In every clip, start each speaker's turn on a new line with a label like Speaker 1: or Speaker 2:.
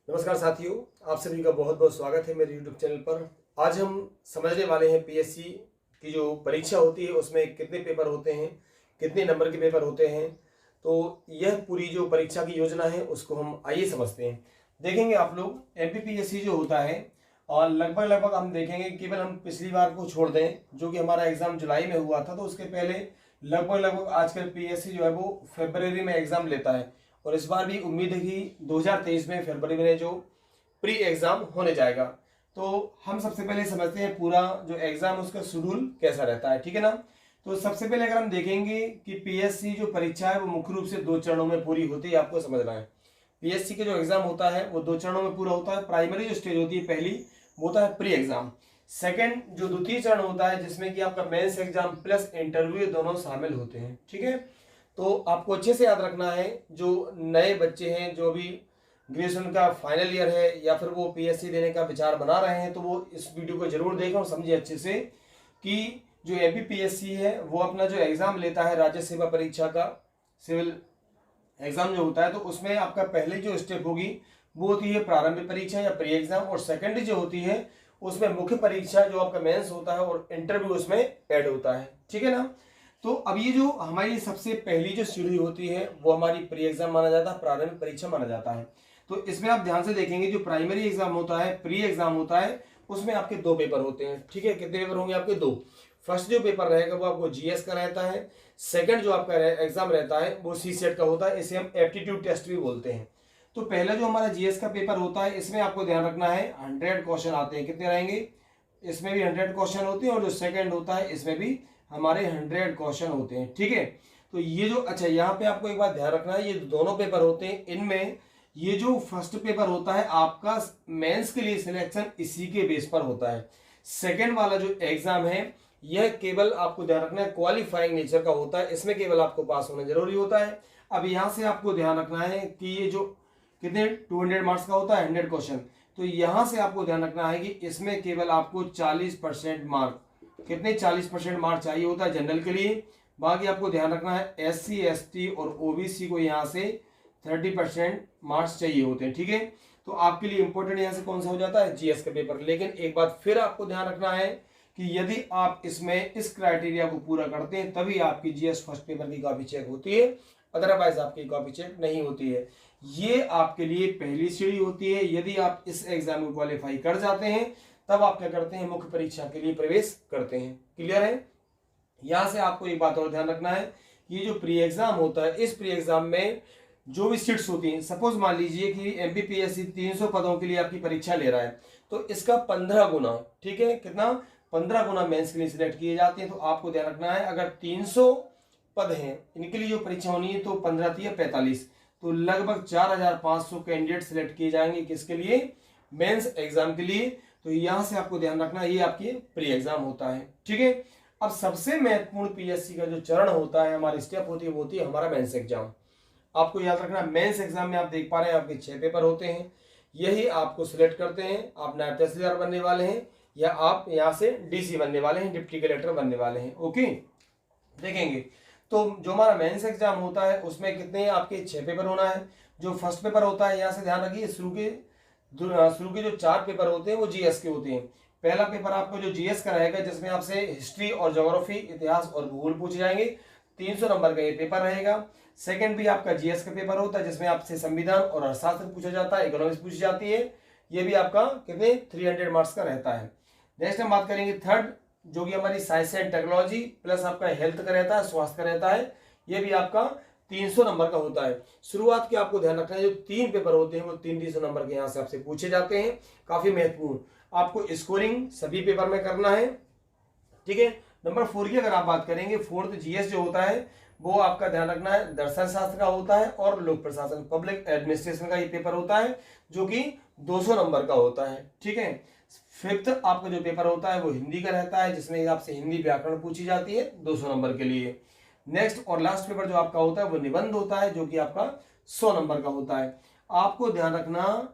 Speaker 1: नमस्कार साथियों, आप सभी का बहुत बहुत स्वागत है मेरे YouTube चैनल पर। आज हम समझने वाले हैं पीएससी की जो परीक्षा होती है उसमें कितने पेपर होते हैं, कितने नंबर के पेपर होते हैं। तो यह पूरी जो परीक्षा की योजना है उसको हम आइए समझते हैं। देखेंगे आप लोग एमपीपीएससी जो होता है और लगभग हम देखेंगे, केवल हम पिछली बार को छोड़ दें जो कि हमारा एग्जाम जुलाई में हुआ था, तो उसके पहले लगभग आजकल पीएससी जो है वो फरवरी में एग्जाम लेता है। और इस बार भी उम्मीद है कि 2023 में फरवरी में जो प्री एग्जाम होने जाएगा। तो हम सबसे पहले समझते हैं पूरा जो एग्जाम उसका शेड्यूल कैसा रहता है, ठीक है ना। तो सबसे पहले अगर हम देखेंगे कि पीएससी जो परीक्षा है वो मुख्य रूप से 2 चरणों में पूरी होती है, आपको समझना है। पीएससी के जो एग्जाम होता है वो 2 चरणों में पूरा होता है। प्राइमरी जो स्टेज होती है पहली, वो होता है प्री एग्जाम। सेकंड जो द्वितीय चरण होता है जिसमें कि आपका मेंस एग्जाम प्लस इंटरव्यू दोनों शामिल होते हैं, ठीक है। तो आपको अच्छे से याद रखना है, जो नए बच्चे हैं जो भी ग्रेजुएशन का फाइनल ईयर है या फिर वो पीएससी देने का विचार बना रहे हैं, तो वो इस वीडियो को जरूर देखें और समझिए अच्छे से कि जो एमपीपीएससी है वो अपना जो एग्जाम लेता है राज्य सेवा परीक्षा का सिविल एग्जाम जो होता है, तो उसमें आपका पहले जो स्टेप होगी वो होती है प्रारंभिक परीक्षा या प्री एग्जाम, और सेकेंडरी जो होती है उसमें मुख्य परीक्षा जो आपका मेंस होता है और इंटरव्यू उसमें ऐड होता है, ठीक है ना। तो अब ये जो हमारी सबसे पहली जो सीढ़ी होती है वो हमारी प्री एग्जाम माना जाता है, प्रारंभिक परीक्षा माना जाता है। तो इसमें आप ध्यान से देखेंगे जो प्राइमरी एग्जाम होता है, प्री एग्जाम होता है, उसमें आपके 2 पेपर होते हैं, ठीक है। कितने पेपर होंगे आपके? 2। फर्स्ट जो पेपर रहेगा वो आपको जीएस का रहता है। सेकंड जो आपका एग्जाम रहता है वो सीसेट का होता है, इसे हम एप्टीट्यूड टेस्ट भी बोलते हैं। तो पहला जो हमारा जीएस का पेपर होता है इसमें आपको ध्यान रखना है 100 क्वेश्चन आते हैं। कितने रहेंगे? इसमें भी 100 क्वेश्चन होते हैं, और जो सेकंड होता है इसमें भी हमारे 100 क्वेश्चन होते हैं, ठीक है। तो ये जो अच्छा यहाँ पे आपको एक बात ध्यान रखना है, ये दोनों पेपर होते हैं, इनमें ये जो फर्स्ट पेपर होता है आपका मेंस के लिए सिलेक्शन इसी के बेस पर होता है। सेकंड वाला जो एग्जाम है यह केवल आपको ध्यान रखना है क्वालिफाइंग नेचर का होता है, इसमें केवल आपको पास होना जरूरी होता है। अब यहाँ से आपको ध्यान रखना है कि ये जो कितने 200 मार्क्स का होता है 100 क्वेश्चन, तो यहां से आपको ध्यान रखना है कि इसमें केवल आपको 40% मार्क, कितने 40% मार्क चाहिए होता है जनरल के लिए। बाकी आपको ध्यान रखना है एससी एसटी और ओबीसी को यहाँ से 30% मार्क्स चाहिए होते हैं, ठीक है। तो आपके लिए इंपॉर्टेंट यहाँ से कौन सा हो जाता है? जीएस का पेपर। लेकिन एक बात फिर आपको ध्यान रखना है कि यदि आप इसमें इस क्राइटेरिया को पूरा करते हैं तभी आपकी जीएस फर्स्ट पेपर की कॉपी चेक होती है, अदरवाइज आपकी कॉपी चेक नहीं होती है। ये आपके लिए पहली सीढ़ी होती है। यदि आप इस एग्जाम को क्वालिफाई कर जाते हैं तब आप क्या करते हैं? मुख्य परीक्षा के लिए प्रवेश करते हैं। क्लियर है? यहां से आपको एक बात और ध्यान रखना है, ये जो प्री एग्जाम होता है इस प्री एग्जाम में जो भी सीट्स होती हैं, सपोज मान लीजिए कि एमपीपीएससी 300 पदों के लिए आपकी परीक्षा ले रहा है, तो इसका 15 गुना, ठीक है, कितना? 15 गुना मेंस के लिए सिलेक्ट किए जाते हैं। तो आपको ध्यान रखना है अगर 300 पद हैं इनके लिए जो परीक्षा होनी है तो 15 3 45, तो लगभग 4500 कैंडिडेट सिलेक्ट किए जाएंगे किसके लिए? मेंस एग्जाम के लिए। तो यहां से आपको ध्यान रखना ये आपकी प्री एग्जाम होता है, ठीक है। अब सबसे महत्वपूर्ण पीएससी का जो चरण होता है, हमारी स्टेप होती है, वो होती है हमारा मेंस एग्जाम। आपको याद रखना मेंस एग्जाम में आप देख पा रहे हैं आपके 6 पेपर होते हैं। यही आपको सिलेक्ट करते हैं आप नायब तहसीलदार बनने वाले हैं या आप यहाँ से डीसी बनने वाले हैं, डिप्टी कलेक्टर बनने वाले हैं। ओके, देखेंगे तो जो हमारा मेंस एग्जाम होता है उसमें कितने आपके 6 पेपर होना है। जो फर्स्ट पेपर होता है यहाँ से ध्यान रखिए, शुरू के जो 4 पेपर होते हैं वो जीएस के होते हैं। पहला पेपर आपको जो जीएस का रहेगा जिसमें आपसे हिस्ट्री और ज्योग्राफी, इतिहास और भूगोल पूछे जाएंगे, 300 नंबर का ये पेपर रहेगा। सेकंड भी आपका जीएस का पेपर होता है जिसमें आपसे संविधान और अर्थशास्त्र पूछा जाता है, इकोनॉमिक्स पूछी जाती है, ये भी आपका कितने 300 मार्क्स का रहता है। नेक्स्ट हम बात करेंगे थर्ड, जो कि हमारी साइंस एंड टेक्नोलॉजी प्लस आपका हेल्थ का रहता है, स्वास्थ्य का रहता है, ये भी आपका 300 नंबर का होता है। शुरुआत के आपको ध्यान रखना है जो 3 पेपर होते हैं वो 300 नंबर के यहाँ से आपसे पूछे जाते हैं, काफी महत्वपूर्ण। आपको स्कोरिंग सभी पेपर में करना है, ठीक है। नंबर 4 की अगर आप बात करेंगे, फोर्थ जीएस जो होता है वो आपका ध्यान रखना है दर्शन शास्त्र का होता है और लोक प्रशासन, पब्लिक एडमिनिस्ट्रेशन का ये पेपर होता है जो कि 200 नंबर का होता है, ठीक है। फिफ्थ आपका जो पेपर होता है वो हिंदी का रहता है जिसमें आपसे हिंदी व्याकरण पूछी जाती है 200 नंबर के लिए। नेक्स्ट और लास्ट पेपर जो आपका होता है वो निबंध होता है जो कि आपका 100 नंबर का होता है। आपको ध्यान रखना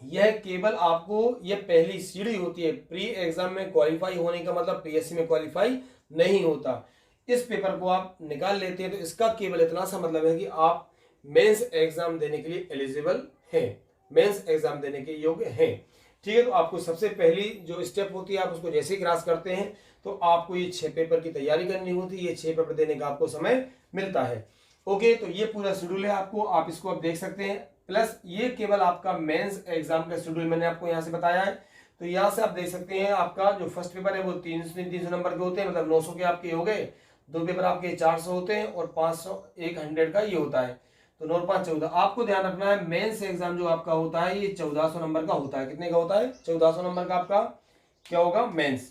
Speaker 1: यह केवल आपको यह पहली सीढ़ी होती है। प्री एग्जाम में क्वालिफाई होने का मतलब पीएससी में क्वालिफाई नहीं होता। इस पेपर को आप निकाल लेते हैं तो इसका केवल इतना सा मतलब है कि आप मेंस एग्जाम देने के लिए एलिजिबल हैं। मेंस एग्जाम देने के योग्य हैं। ठीक है, तो आपको सबसे पहली जो स्टेप होती है, आप उसको जैसे ही क्रॉस करते हैं तो आपको ये 6 पेपर की तैयारी करनी होती है। ये 6 पेपर देने का आपको समय मिलता है। ओके, तो ये पूरा शेड्यूल है आपको, आप इसको आप देख सकते हैं। प्लस ये केवल आपका मेंस एग्जाम का शेड्यूल मैंने आपको यहाँ से बताया है। तो यहाँ से आप देख सकते हैं आपका जो फर्स्ट पेपर है वो 300 नंबर के होते हैं, मतलब 900 के आपके हो गए। 2 पेपर आपके 400 होते हैं और 500 100 का ये होता है। तो 9 और 5 14। आपको ध्यान रखना है मेंस एग्जाम जो आपका होता है ये 1400 नंबर का होता है। कितने का होता है? 1400 नंबर का आपका क्या होगा? मेंस।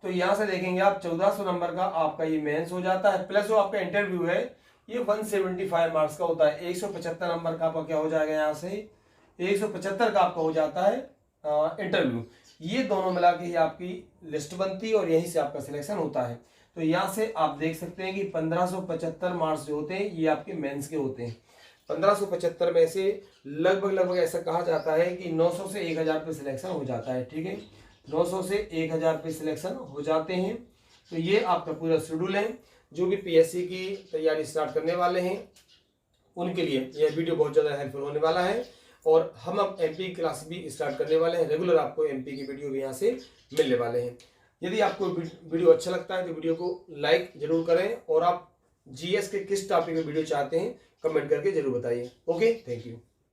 Speaker 1: तो यहां से देखेंगे आप 1400 नंबर का आपका ये मेंस हो जाता है। प्लस जो आपका इंटरव्यू है ये 175 मार्क्स का होता है। 175 नंबर का आपका क्या हो जाएगा? यहाँ से 175 का आपका हो जाता है इंटरव्यू। ये दोनों मिला के ही आपकी लिस्ट बनती है और यहीं से आपका सिलेक्शन होता है। तो यहाँ से आप देख सकते हैं कि 1575 मार्क्स जो होते हैं ये आपके मेंस के होते हैं। 1575 में से लगभग ऐसा कहा जाता है कि 900 से 1000 पे सिलेक्शन हो जाता है। ठीक है, 900 से 1000 पे सिलेक्शन हो जाते हैं। तो ये आपका पूरा शेड्यूल है। जो भी पीएससी की तैयारी स्टार्ट करने वाले हैं उनके लिए यह वीडियो बहुत ज़्यादा हेल्पफुल होने वाला है। और हम अब एमपी क्लास भी स्टार्ट करने वाले हैं। रेगुलर आपको एमपी की वीडियो भी यहाँ से मिलने वाले हैं। यदि आपको वीडियो अच्छा लगता है तो वीडियो को लाइक जरूर करें और आप जीएस के किस टॉपिक में वीडियो चाहते हैं कमेंट करके जरूर बताइए। Okay, thank you.